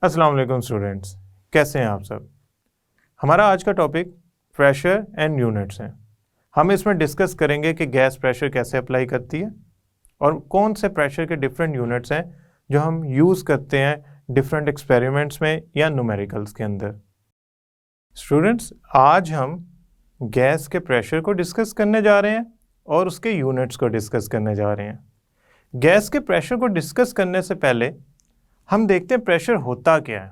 अस्सलाम वालेकुम स्टूडेंट्स, कैसे हैं आप सब। हमारा आज का टॉपिक प्रेशर एंड यूनिट्स है। हम इसमें डिस्कस करेंगे कि गैस प्रेशर कैसे अप्लाई करती है और कौन से प्रेशर के डिफरेंट यूनिट्स हैं जो हम यूज़ करते हैं डिफरेंट एक्सपेरिमेंट्स में या न्यूमेरिकल्स के अंदर। स्टूडेंट्स, आज हम गैस के प्रेशर को डिस्कस करने जा रहे हैं और उसके यूनिट्स को डिस्कस करने जा रहे हैं। गैस के प्रेशर को डिस्कस करने से पहले हम देखते हैं प्रेशर होता क्या है।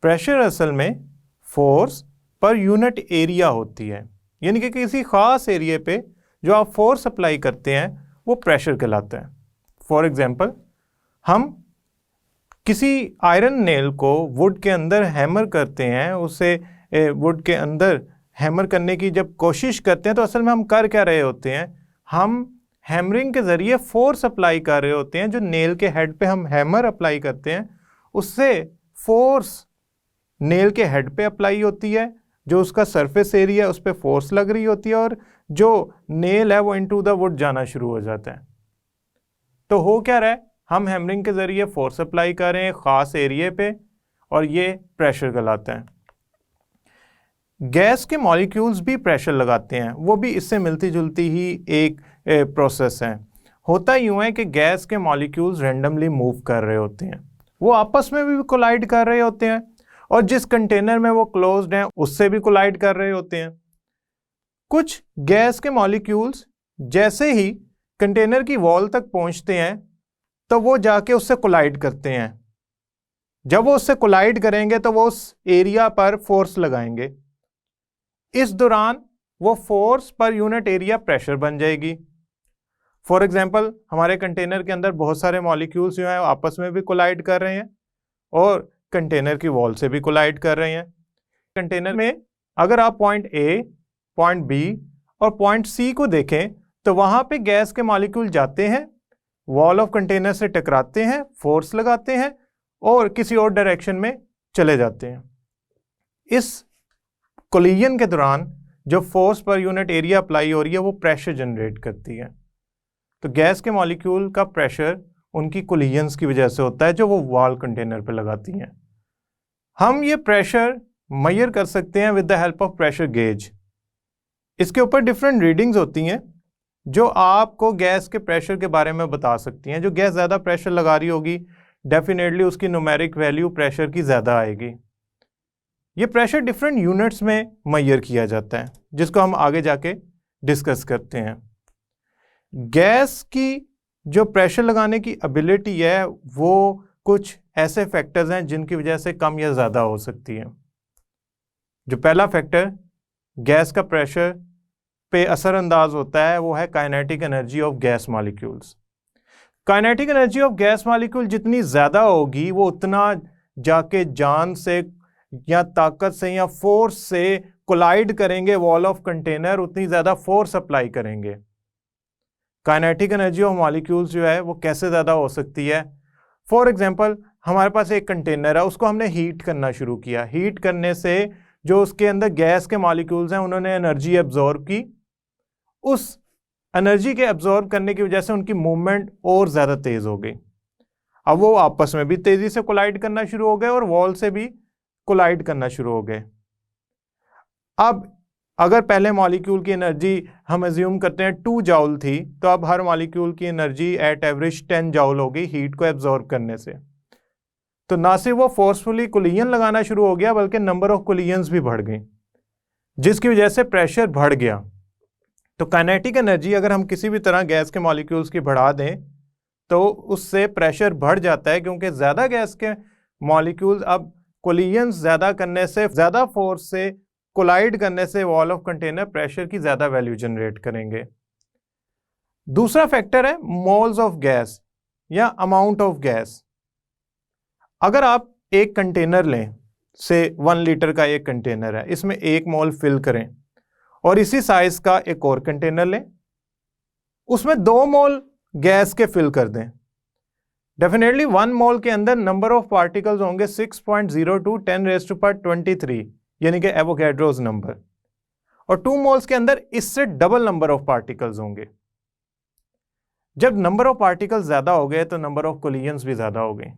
प्रेशर असल में फोर्स पर यूनिट एरिया होती है, यानी कि किसी ख़ास एरिया पे जो आप फोर्स अप्लाई करते हैं वो प्रेशर कहलाता है। फॉर एग्जांपल, हम किसी आयरन नेल को वुड के अंदर हैमर करते हैं, उसे वुड के अंदर हैमर करने की जब कोशिश करते हैं तो असल में हम कर क्या रहे होते हैं, हम हैमरिंग के ज़रिए फोर्स अप्लाई कर रहे होते हैं। जो नेल के हेड पे हम हैमर अप्लाई करते हैं उससे फोर्स नेल के हेड पे अप्लाई होती है, जो उसका सरफेस एरिया उस पर फोर्स लग रही होती है और जो नेल है वो इनटू द वुड जाना शुरू हो जाता है। तो हो क्या रहा है, हम हैमरिंग के ज़रिए फोर्स अप्लाई कर रहे हैं ख़ास एरिया पे और ये प्रेशर कहलाता है। गैस के मॉलिक्यूल्स भी प्रेशर लगाते हैं, वो भी इससे मिलती जुलती ही एक प्रोसेस है। होता यूँ है कि गैस के मॉलिक्यूल्स रैंडमली मूव कर रहे होते हैं, वो आपस में भी कोलाइड कर रहे होते हैं और जिस कंटेनर में वो क्लोज्ड हैं उससे भी कोलाइड कर रहे होते हैं। कुछ गैस के मॉलिक्यूल्स जैसे ही कंटेनर की वॉल तक पहुंचते हैं तो वो जाके उससे कोलाइड करते हैं। जब वो उससे कोलाइड करेंगे तो वो उस एरिया पर फोर्स लगाएंगे। इस दौरान वो force per unit area pressure बन जाएगी। फॉर एग्जांपल, हमारे कंटेनर के अंदर बहुत सारे मॉलिक्यूल्स जो हैं आपस में भी कोलाइड कर रहे हैं और कंटेनर की वॉल से भी कोलाइड कर रहे हैं। कंटेनर में अगर आप पॉइंट ए, पॉइंट बी और पॉइंट सी को देखें तो वहां पे गैस के मॉलिक्यूल जाते हैं, वॉल ऑफ कंटेनर से टकराते हैं, फोर्स लगाते हैं और किसी और डायरेक्शन में चले जाते हैं। इस कोलिजन के दौरान जो force per unit area apply हो रही है वो प्रेशर जनरेट करती है। तो गैस के मॉलिक्यूल का प्रेशर उनकी कोलिजन्स की वजह से होता है जो वो वॉल कंटेनर पे लगाती हैं। हम ये प्रेशर मेजर कर सकते हैं with the help of pressure gauge. इसके ऊपर डिफरेंट रीडिंग्स होती हैं जो आपको गैस के प्रेशर के बारे में बता सकती हैं। जो गैस ज़्यादा प्रेशर लगा रही होगी डेफिनेटली उसकी न्यूमेरिक वैल्यू प्रेशर की ज़्यादा आएगी। ये प्रेशर डिफरेंट यूनिट्स में मेजर किया जाता है जिसको हम आगे जाके डिस्कस करते हैं। गैस की जो प्रेशर लगाने की एबिलिटी है वो कुछ ऐसे फैक्टर्स हैं जिनकी वजह से कम या ज़्यादा हो सकती है। जो पहला फैक्टर गैस का प्रेशर पे असरअंदाज होता है वो है kinetic energy of gas molecules. Kinetic energy of gas molecule जितनी ज़्यादा होगी वो उतना जाके जान से या ताकत से या फोर्स से कोलाइड करेंगे वॉल ऑफ कंटेनर, उतनी ज़्यादा फोर्स अप्लाई करेंगे। काइनेटिक एनर्जी ऑफ मॉलिक्यूल्स जो है वो कैसे ज़्यादा हो सकती है। फॉर एग्जांपल, हमारे पास एक कंटेनर है, उसको हमने हीट करना शुरू किया। हीट करने से जो उसके अंदर गैस के मॉलिक्यूल्स हैं उन्होंने एनर्जी एब्जॉर्ब की। उस एनर्जी के एब्जॉर्ब करने की वजह से उनकी मूवमेंट और ज़्यादा तेज़ हो गई। अब वो आपस में भी तेज़ी से कोलाइड करना शुरू हो गए और वॉल से भी कोलाइड करना शुरू हो गए। अब अगर पहले मॉलिक्यूल की एनर्जी हम अज्यूम करते हैं 2 जाउल थी, तो अब हर मॉलिक्यूल की एनर्जी एट एवरेज 10 जाउल हो गई हीट को एब्जॉर्ब करने से। तो ना सिर्फ वो फोर्सफुली कोलिजन लगाना शुरू हो गया बल्कि नंबर ऑफ कोलिजन्स भी बढ़ गई, जिसकी वजह से प्रेशर बढ़ गया। तो काइनेटिक एनर्जी अगर हम किसी भी तरह गैस के मॉलिक्यूल्स की बढ़ा दें तो उससे प्रेशर बढ़ जाता है, क्योंकि ज़्यादा गैस के मॉलिक्यूल्स अब कोलिजन्स ज़्यादा करने से, ज़्यादा फोर्स से कोलाइड करने से वॉल ऑफ कंटेनर प्रेशर की ज़्यादा वैल्यू जनरेट करेंगे। दूसरा फैक्टर है मोल्स ऑफ गैस या अमाउंट ऑफ गैस। अगर आप एक कंटेनर लें, से 1 लीटर का एक कंटेनर है, इसमें 1 मोल फिल करें और इसी साइज का एक और कंटेनर लें, उसमें 2 मोल गैस के फिल कर दें। डेफिनेटली 1 मोल के अंदर नंबर ऑफ पार्टिकल्स होंगे 6.02 10⁻23 यानी कि एवोगैड्रोस नंबर, और 2 मोल्स के अंदर इससे डबल नंबर ऑफ पार्टिकल्स होंगे। जब नंबर ऑफ पार्टिकल्स ज़्यादा हो गए तो नंबर ऑफ कोलिजन्स भी ज़्यादा हो गए।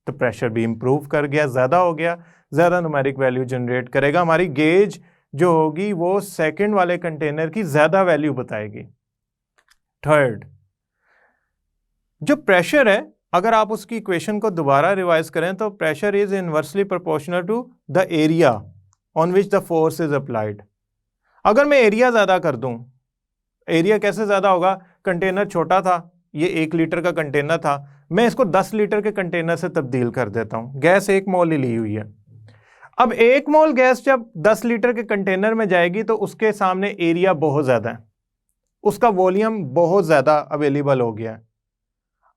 तो प्रेशर भी इंप्रूव कर गया, ज़्यादा हो गया, ज़्यादा न्यूमेरिक वैल्यू जनरेट करेगा। हमारी गेज जो होगी वो सेकंड वाले कंटेनर की ज़्यादा वैल्यू बताएगी। थर्ड, जो प्रेशर है, अगर आप उसकी इक्वेशन को दोबारा रिवाइज करें तो pressure is inversely proportional to the area on which the force is applied. अगर मैं एरिया ज़्यादा कर दूं, एरिया कैसे ज़्यादा होगा? कंटेनर छोटा था, ये 1 लीटर का कंटेनर था, मैं इसको 10 लीटर के कंटेनर से तब्दील कर देता हूं। गैस 1 मोल ही ली हुई है। अब 1 मोल गैस जब 10 लीटर के कंटेनर में जाएगी तो उसके सामने एरिया बहुत ज़्यादा है, उसका वॉल्यूम बहुत ज़्यादा अवेलेबल हो गया है।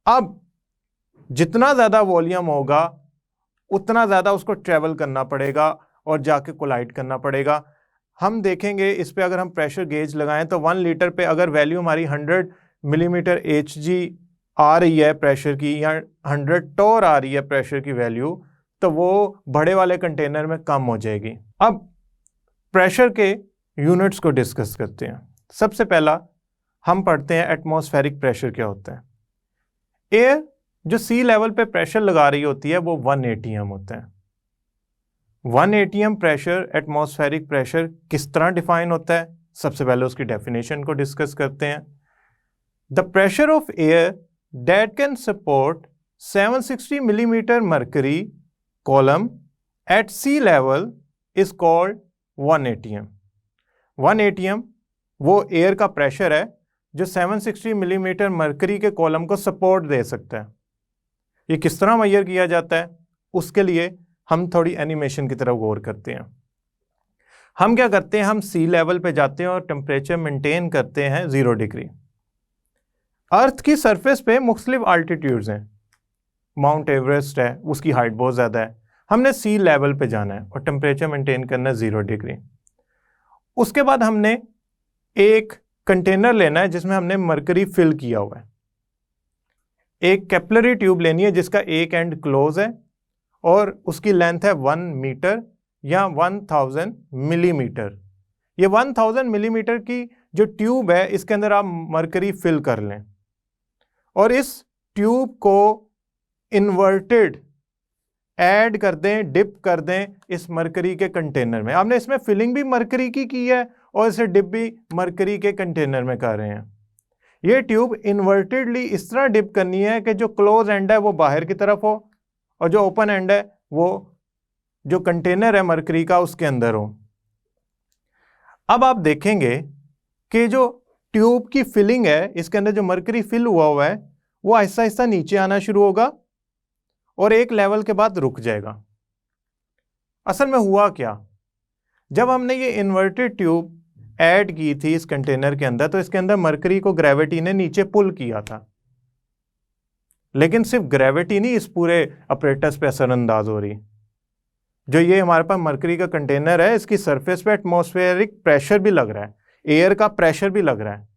अब जितना ज़्यादा वॉल्यूम होगा उतना ज़्यादा उसको ट्रेवल करना पड़ेगा और जाके कोलाइड करना पड़ेगा। हम देखेंगे इस पे, अगर हम प्रेशर गेज लगाएं तो 1 लीटर पे अगर वैल्यू हमारी 100 मिलीमीटर Hg आ रही है प्रेशर की, या 100 टॉर आ रही है प्रेशर की वैल्यू, तो वो बड़े वाले कंटेनर में कम हो जाएगी। अब प्रेशर के यूनिट्स को डिस्कस करते हैं। सबसे पहला हम पढ़ते हैं एटमॉस्फेरिक प्रेशर क्या होता है। एयर जो सी लेवल पे प्रेशर लगा रही होती है वो 1 atm होता है। 1 atm प्रेशर, एटमॉस्फेरिक प्रेशर किस तरह डिफाइन होता है? सबसे पहले उसकी डेफिनेशन को डिस्कस करते हैं। The pressure of air that can support 760 millimetre mercury column at sea level is called 1 atm। 1 atm वो एयर का प्रेशर है जो 760 मिलीमीटर मर्करी के कॉलम को सपोर्ट दे सकता है। ये किस तरह मेजर किया जाता है, उसके लिए हम थोड़ी एनिमेशन की तरफ गौर करते हैं। हम क्या करते हैं, हम सी लेवल पे जाते हैं और टेम्परेचर मेंटेन करते हैं 0 डिग्री। अर्थ की सरफेस पे मुख्तलिफ आल्टीट्यूड्स हैं। माउंट एवरेस्ट है, उसकी हाइट बहुत ज़्यादा है। हमने सी लेवल पे जाना है और टेम्परेचर मेंटेन करना है 0 डिग्री। उसके बाद हमने एक कंटेनर लेना है जिसमें हमने मरकरी फिल किया हुआ है। एक कैपिलरी ट्यूब लेनी है जिसका एक एंड क्लोज है और उसकी लेंथ है 1 मीटर या 1000 मिलीमीटर। ये 1000 मिलीमीटर की जो ट्यूब है इसके अंदर आप मरकरी फिल कर लें और इस ट्यूब को इन्वर्टेड ऐड कर दें, डिप कर दें इस मरकरी के कंटेनर में। आपने इसमें फिलिंग भी मरकरी की है और इसे डिप भी मरकरी के कंटेनर में कर रहे हैं। ये ट्यूब इन्वर्टेडली इस तरह डिप करनी है कि जो क्लोज एंड है वो बाहर की तरफ हो और जो ओपन एंड है वो जो कंटेनर है मरकरी का उसके अंदर हो। अब आप देखेंगे कि जो ट्यूब की फिलिंग है, इसके अंदर जो मरकरी फिल हुआ है वो आहिस्ता आहिस्ता नीचे आना शुरू होगा और एक लेवल के बाद रुक जाएगा। असल में हुआ क्या, जब हमने ये इन्वर्टेड ट्यूब ऐड की थी इस कंटेनर के अंदर तो इसके अंदर मरकरी को ग्रेविटी ने नीचे पुल किया था, लेकिन सिर्फ ग्रेविटी नहीं इस पूरे अपरेटस पे असरअंदाज हो रही। जो ये हमारे पास मरकरी का कंटेनर है इसकी सरफेस पे एटमॉस्फेरिक प्रेशर भी लग रहा है, एयर का प्रेशर भी लग रहा है।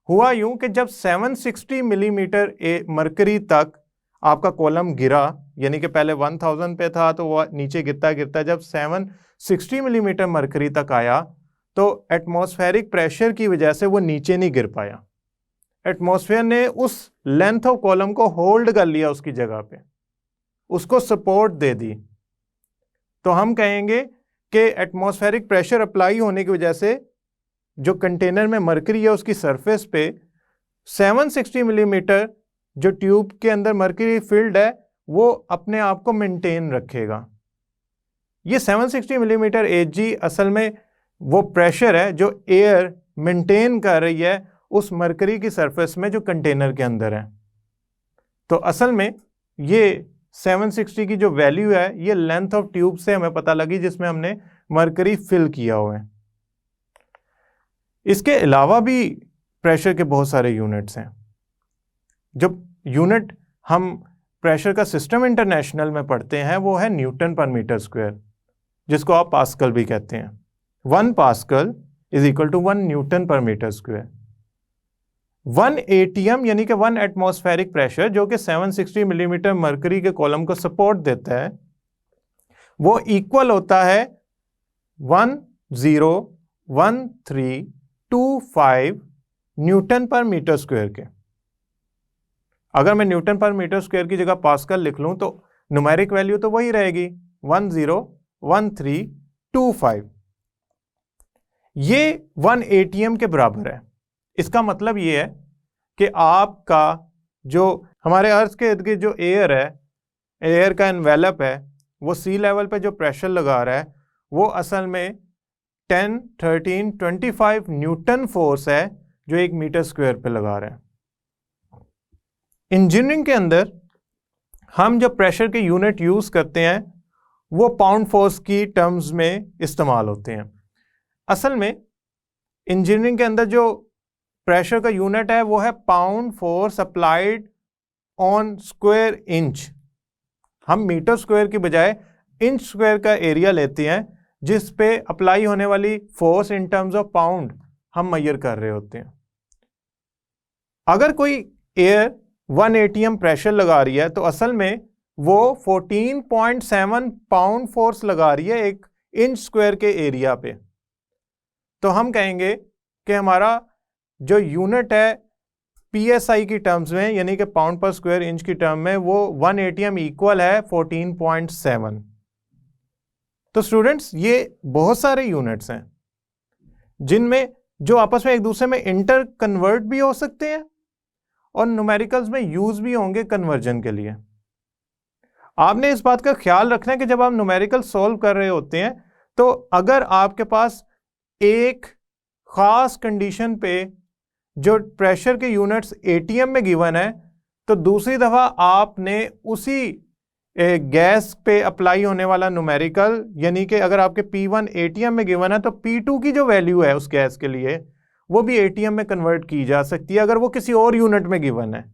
हुआ यूं कि जब 760 मिलीमीटर मरकरी तक आपका कॉलम गिरा, यानी कि पहले 1000 पे था तो वो नीचे गिरता गिरता जब 760 मिलीमीटर मरकरी तक आया तो एटमॉस्फेरिक प्रेशर की वजह से वो नीचे नहीं गिर पाया। एटमॉस्फेयर ने उस लेंथ ऑफ कॉलम को होल्ड कर लिया उसकी जगह पे, उसको सपोर्ट दे दी। तो हम कहेंगे कि एटमॉस्फेरिक प्रेशर अप्लाई होने की वजह से जो कंटेनर में मरकरी है उसकी सरफेस पे 760 मिलीमीटर जो ट्यूब के अंदर मरकरी फील्ड है वो अपने आप को मेंटेन रखेगा। ये 760 मिलीमीटर Hg असल में वो प्रेशर है जो एयर मेंटेन कर रही है उस मरकरी की सरफेस में जो कंटेनर के अंदर है। तो असल में ये 760 की जो वैल्यू है ये लेंथ ऑफ ट्यूब से हमें पता लगी जिसमें हमने मरकरी फिल किया हुआ है। इसके अलावा भी प्रेशर के बहुत सारे यूनिट्स हैं। जो यूनिट हम प्रेशर का सिस्टम इंटरनेशनल में पढ़ते हैं वो है न्यूटन पर मीटर स्क्वायर, जिसको आप पास्कल भी कहते हैं। 1 pascal is equal to 1 newton per metre square. 1 atm यानी कि 1 एटमॉस्फेरिक प्रेशर जो कि 760 मिलीमीटर मरकरी के कॉलम को सपोर्ट देता है वो इक्वल होता है 101325 न्यूटन पर मीटर स्क्वायर के। अगर मैं न्यूटन पर मीटर स्क्वायर की जगह पास्कल लिख लूँ तो न्यूमेरिक वैल्यू तो वही रहेगी 101325। ये 1 ATM के बराबर है। इसका मतलब ये है कि आपका जो हमारे अर्थ के इर्द गिर्द जो एयर है, एयर का एनवेलप है, वो सी लेवल पे जो प्रेशर लगा रहा है वो असल में 10, 13, 25 न्यूटन फोर्स है जो 1 मीटर स्क्वायर पे लगा रहा है। इंजीनियरिंग के अंदर हम जो प्रेशर के यूनिट यूज करते हैं वो पाउंड फोर्स की टर्म्स में इस्तेमाल होते हैं। असल में इंजीनियरिंग के अंदर जो प्रेशर का यूनिट है वो है pound force applied on square inch. हम मीटर स्क्वायर की बजाय इंच स्क्वायर का एरिया लेते हैं जिस पे अप्लाई होने वाली force in terms of pound हम मेजर कर रहे होते हैं। अगर कोई एयर 1 ATM प्रेशर लगा रही है तो असल में वो 14.7 पाउंड फोर्स लगा रही है एक इंच स्क्वायर के एरिया पे। तो हम कहेंगे कि हमारा जो यूनिट है PSI की टर्म्स में, यानी कि पाउंड पर स्क्वायर इंच की टर्म में, वो 1 ATM इक्वल है 14.7। तो स्टूडेंट्स ये बहुत सारे यूनिट्स हैं जिनमें जो आपस में एक दूसरे में इंटर कन्वर्ट भी हो सकते हैं और न्यूमेरिकल्स में यूज भी होंगे कन्वर्जन के लिए। आपने इस बात का ख्याल रखना है कि जब आप न्यूमेरिकल सॉल्व कर रहे होते हैं तो अगर आपके पास एक खास कंडीशन पे जो प्रेशर के यूनिट्स ATM में गिवन है तो दूसरी दफा आपने उसी गैस पे अप्लाई होने वाला न्यूमेरिकल, यानी कि अगर आपके P1 ATM में गिवन है तो P2 की जो वैल्यू है उस गैस के लिए वो भी ATM में कन्वर्ट की जा सकती है अगर वो किसी और यूनिट में गिवन है।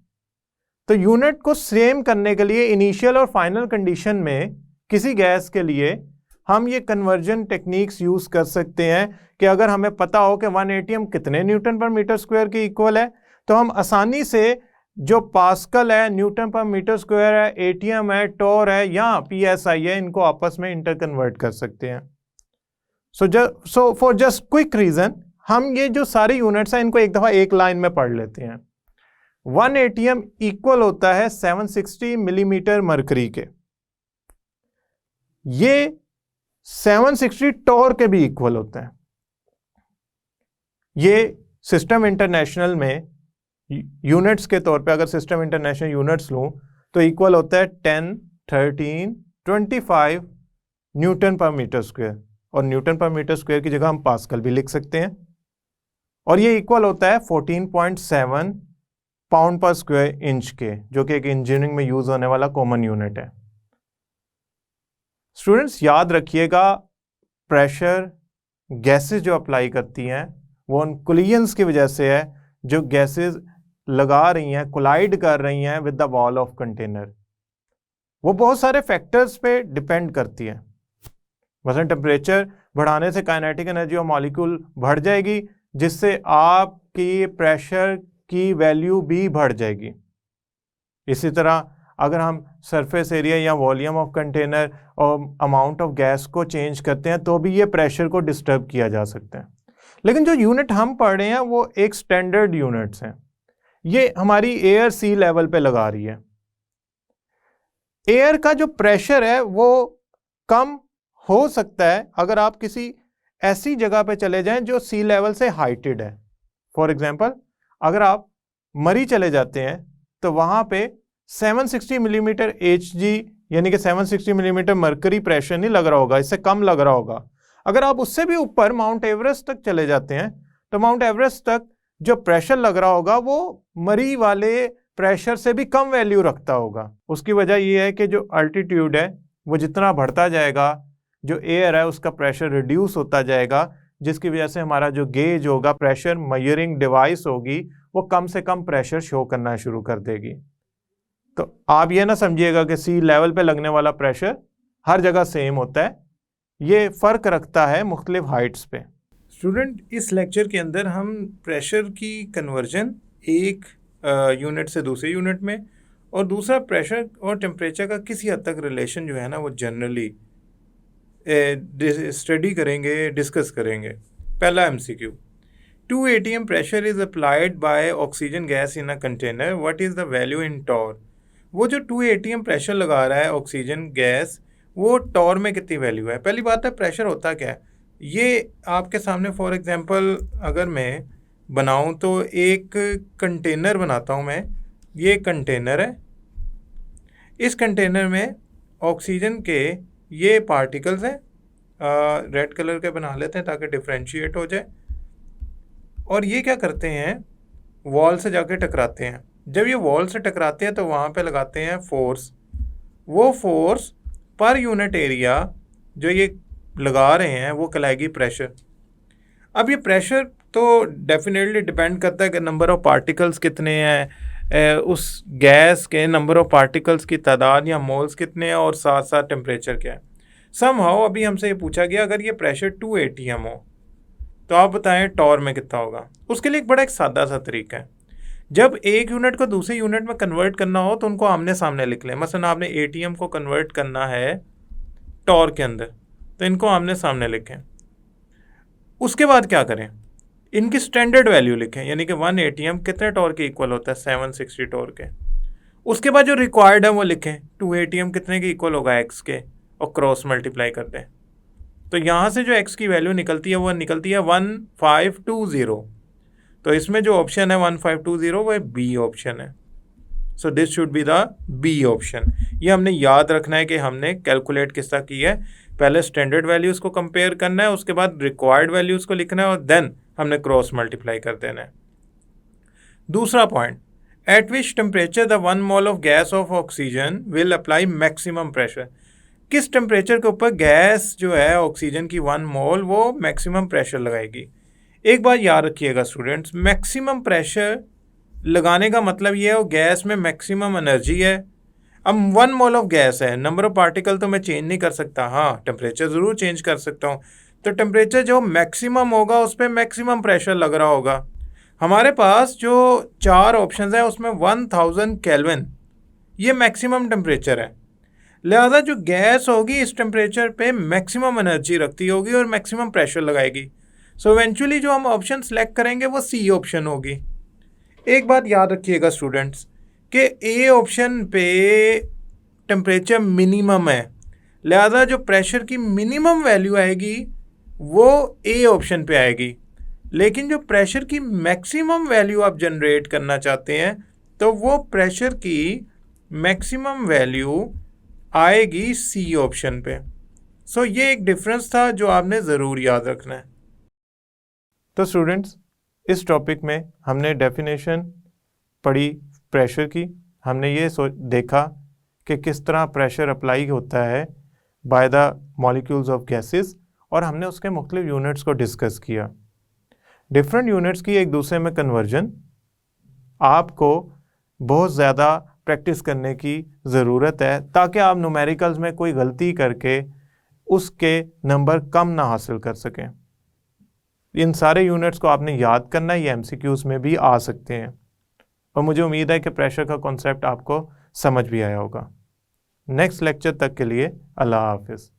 तो यूनिट को सेम करने के लिए इनिशियल और फाइनल कंडीशन में किसी गैस के लिए हम ये कन्वर्जन टेक्निक्स यूज कर सकते हैं कि अगर हमें पता हो कि 1 ATM कितने न्यूटन पर मीटर स्क्वायर के इक्वल है तो हम आसानी से जो पास्कल है, न्यूटन पर मीटर स्क्वायर है, ATM है, टोर है या PSI है, इनको आपस में इंटर कन्वर्ट कर सकते हैं। So for just quick reason हम ये जो सारे यूनिट्स हैं इनको एक दफा एक लाइन में पढ़ लेते हैं। 1 ATM इक्वल होता है 760 मिलीमीटर मरकरी के। ये 760 टोर के भी इक्वल होता है। ये सिस्टम इंटरनेशनल में यूनिट्स के तौर पे अगर सिस्टम इंटरनेशनल यूनिट्स लूं तो इक्वल होता है 10, 13, 25 न्यूटन पर मीटर स्क्वायर, और न्यूटन पर मीटर स्क्वायर की जगह हम पास्कल भी लिख सकते हैं। और ये इक्वल होता है 14.7 पाउंड पर स्क्वायर इंच के, जो कि एक इंजीनियरिंग में यूज होने वाला कॉमन यूनिट है। स्टूडेंट्स याद रखिएगा, प्रेशर गैसेस जो अप्लाई करती हैं वो उन कोलिजन्स की वजह से है जो गैसेस लगा रही हैं, कोलाइड कर रही हैं with the wall of container. वो बहुत सारे फैक्टर्स पे डिपेंड करती है। मसलन टेम्परेचर बढ़ाने से काइनेटिक एनर्जी ऑफ मॉलिक्यूल बढ़ जाएगी जिससे आपकी प्रेशर की वैल्यू भी बढ़ जाएगी। इसी तरह अगर हम सरफेस एरिया या वॉल्यूम ऑफ कंटेनर और अमाउंट ऑफ गैस को चेंज करते हैं तो भी ये प्रेशर को डिस्टर्ब किया जा सकता है। लेकिन जो यूनिट हम पढ़ रहे हैं वो एक स्टैंडर्ड यूनिट्स हैं। ये हमारी एयर सी लेवल पे लगा रही है। एयर का जो प्रेशर है वो कम हो सकता है अगर आप किसी ऐसी जगह पे चले जाएं जो सी लेवल से हाइटेड है। फॉर एग्जांपल अगर आप मरी चले जाते हैं तो वहां पे 760 मिलीमीटर Hg यानी कि 760 मिलीमीटर मरकरी प्रेशर नहीं लग रहा होगा, इससे कम लग रहा होगा। अगर आप उससे भी ऊपर माउंट एवरेस्ट तक चले जाते हैं तो माउंट एवरेस्ट तक जो प्रेशर लग रहा होगा वो मरी वाले प्रेशर से भी कम वैल्यू रखता होगा। उसकी वजह यह है कि जो अल्टीट्यूड है वो जितना बढ़ता जाएगा जो एयर है उसका प्रेशर रिड्यूस होता जाएगा, जिसकी वजह से हमारा जो गेज होगा, प्रेशर मेजरिंग डिवाइस होगी, वो कम से कम प्रेशर शो करना शुरू कर देगी। तो आप ये ना समझिएगा कि सी लेवल पे लगने वाला प्रेशर हर जगह सेम होता है, ये फ़र्क रखता है मुख्तलिफ हाइट्स पे। स्टूडेंट, इस लेक्चर के अंदर हम प्रेशर की कन्वर्जन एक यूनिट से दूसरे यूनिट में और दूसरा प्रेशर और टेम्परेचर का किसी हद तक रिलेशन जो है ना वो जनरली स्टडी करेंगे, डिस्कस करेंगे। पहला MCQ 2 atm pressure is applied by oxygen gas in a container. What is the value in torr? वो जो 2 atm प्रेशर लगा रहा है ऑक्सीजन गैस, वो टॉर में कितनी वैल्यू है? पहली बात है प्रेशर होता क्या है, ये आपके सामने फॉर एग्जांपल अगर मैं बनाऊं तो एक कंटेनर बनाता हूं मैं, ये कंटेनर है, इस कंटेनर में ऑक्सीजन के ये पार्टिकल्स हैं, रेड कलर के बना लेते हैं ताकि डिफ्रेंशिएट हो जाए, और ये क्या करते हैं, वॉल से जाके टकराते हैं। जब ये वॉल से टकराते हैं तो वहाँ पे लगाते हैं फोर्स, वो फोर्स पर यूनिट एरिया जो ये लगा रहे हैं वो कहलाएगी प्रेशर। अब ये प्रेशर तो डेफिनेटली डिपेंड करता है कि नंबर ऑफ पार्टिकल्स कितने हैं, उस गैस के नंबर ऑफ पार्टिकल्स की तादाद या मोल्स कितने हैं, और साथ साथ टेम्परेचर क्या है। समहाउ अभी हमसे ये पूछा गया अगर ये प्रेशर 2 atm हो तो आप बताएं टॉर में कितना होगा। उसके लिए एक सादा सा तरीका है, जब एक यूनिट को दूसरे यूनिट में कन्वर्ट करना हो तो उनको आमने सामने लिख लें। मसलन आपने atm को कन्वर्ट करना है टॉर के अंदर, तो इनको आमने सामने लिखें। उसके बाद क्या करें, इनकी स्टैंडर्ड वैल्यू लिखें, यानी कि 1 atm कितने टॉर के इक्वल होता है, 760 टॉर के। उसके बाद जो रिक्वायर्ड है वो लिखें, 2 atm कितने के इक्वल होगा, x के, और क्रॉस मल्टीप्लाई कर दें। तो यहाँ से जो x की वैल्यू निकलती है वो निकलती है 1520। तो इसमें जो ऑप्शन है 1520 वो बी ऑप्शन है। So this should be the B option. ये हमने याद रखना है कि हमने कैलकुलेट किस तरह की है, पहले स्टैंडर्ड वैल्यूज़ को कंपेयर करना है, उसके बाद रिक्वायर्ड वैल्यूज़ को लिखना है, और देन हमने क्रॉस मल्टीप्लाई कर देना है। दूसरा point, eight which temperature the 1 mole of gas off oxygen will apply maximum pressure. किस टेम्परेचर के ऊपर गैस जो है ऑक्सीजन की 1 मोल वो मैक्सिमम प्रेशर लगाएगी। एक बात याद रखिएगा स्टूडेंट्स, मैक्सिमम प्रेशर लगाने का मतलब ये है वो गैस में मैक्सिमम एनर्जी है। अब 1 मोल ऑफ गैस है, नंबर ऑफ पार्टिकल तो मैं चेंज नहीं कर सकता, हाँ टेम्परेचर ज़रूर चेंज कर सकता हूँ। तो टेम्परेचर जो मैक्सिमम होगा उस पर मैक्सिमम प्रेशर लग रहा होगा। हमारे पास जो 4 ऑप्शंस हैं उसमें 1000 केल्विन ये मैक्सिमम टेम्परेचर है, लिहाजा जो गैस होगी इस टेम्परेचर पे मैक्सिमम एनर्जी रखती होगी और मैक्सिमम प्रेशर लगाएगी। सो इवेंचुअली जो हम ऑप्शन सेलेक्ट करेंगे वो सी ऑप्शन होगी। एक बात याद रखिएगा स्टूडेंट्स कि ए ऑप्शन पे टेम्परेचर मिनिमम है, लिहाजा जो प्रेशर की मिनिमम वैल्यू आएगी वो ए ऑप्शन पे आएगी, लेकिन जो प्रेशर की मैक्सिमम वैल्यू आप जनरेट करना चाहते हैं तो वो प्रेशर की मैक्सिमम वैल्यू आएगी सी ऑप्शन पे। सो ये एक डिफरेंस था जो आपने ज़रूर याद रखना है। तो स्टूडेंट्स, इस टॉपिक में हमने डेफिनेशन पढ़ी प्रेशर की, हमने ये देखा कि किस तरह प्रेशर अप्लाई होता है by the molecules of gases, और हमने उसके मुख्तलिफ यूनिट्स को डिस्कस किया। डिफरेंट यूनिट्स की एक दूसरे में कन्वर्जन आपको बहुत ज़्यादा प्रैक्टिस करने की ज़रूरत है ताकि आप न्यूमेरिकल्स में कोई गलती करके उसके नंबर कम ना हासिल कर सकें। इन सारे यूनिट्स को आपने याद करना है, ये एमसीक्यूज़ में भी आ सकते हैं, और मुझे उम्मीद है कि प्रेशर का कॉन्सेप्ट आपको समझ भी आया होगा। नेक्स्ट लेक्चर तक के लिए अल्लाह हाफिज़।